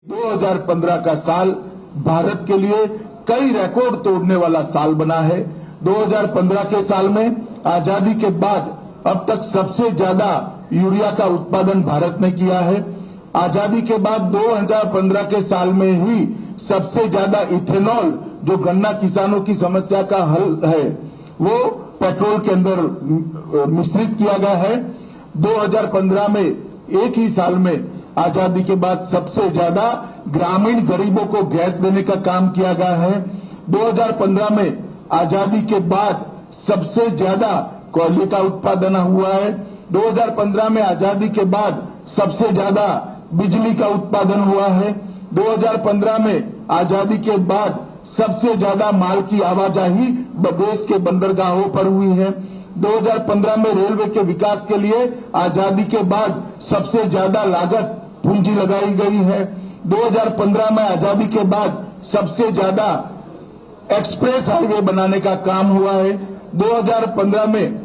2015 का साल भारत के लिए कई रिकॉर्ड तोड़ने वाला साल बना है। 2015 के साल में आजादी के बाद अब तक सबसे ज्यादा यूरिया का उत्पादन भारत ने किया है। आजादी के बाद 2015 के साल में ही सबसे ज्यादा इथेनॉल, जो गन्ना किसानों की समस्या का हल है, वो पेट्रोल के अंदर मिश्रित किया गया है। 2015 में एक ही साल में आजादी के बाद सबसे ज्यादा ग्रामीण गरीबों को गैस देने का काम किया गया है। 2015 में आजादी के बाद सबसे ज्यादा कोयले का उत्पादन हुआ है। 2015 में आजादी के बाद सबसे ज्यादा बिजली का उत्पादन हुआ है। 2015 में आजादी के बाद सबसे ज्यादा माल की आवाजाही देश के बंदरगाहों पर हुई है। 2015 में रेलवे के विकास के लिए आजादी के बाद सबसे ज्यादा लागत पूंजी लगाई गई है। 2015 में आजादी के बाद सबसे ज्यादा एक्सप्रेस हाईवे बनाने का काम हुआ है। 2015 में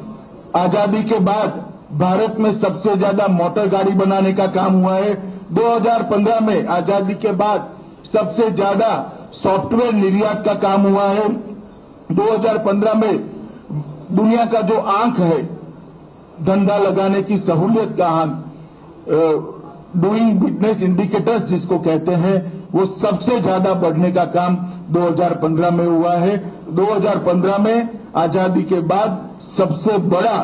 आजादी के बाद भारत में सबसे ज्यादा मोटर गाड़ी बनाने का काम हुआ है। 2015 में आजादी के बाद सबसे ज्यादा सॉफ्टवेयर निर्यात का काम हुआ है। 2015 में दुनिया का जो आंक है, धंधा लगाने की सहूलियत का आंक, डूइंग बिजनेस इंडिकेटर्स जिसको कहते हैं, वो सबसे ज्यादा बढ़ने का काम 2015 में हुआ है। 2015 में आजादी के बाद सबसे बड़ा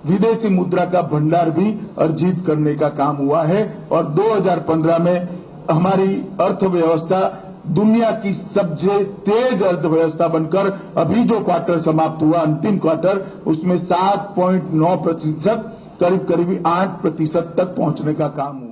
विदेशी मुद्रा का भंडार भी अर्जित करने का काम हुआ है। और 2015 में हमारी अर्थव्यवस्था दुनिया की सबसे तेज अर्थव्यवस्था बनकर अभी जो क्वार्टर समाप्त हुआ, अंतिम क्वार्टर, उसमें 7.9%, करीब 8% तक पहुंचने का काम हुआ।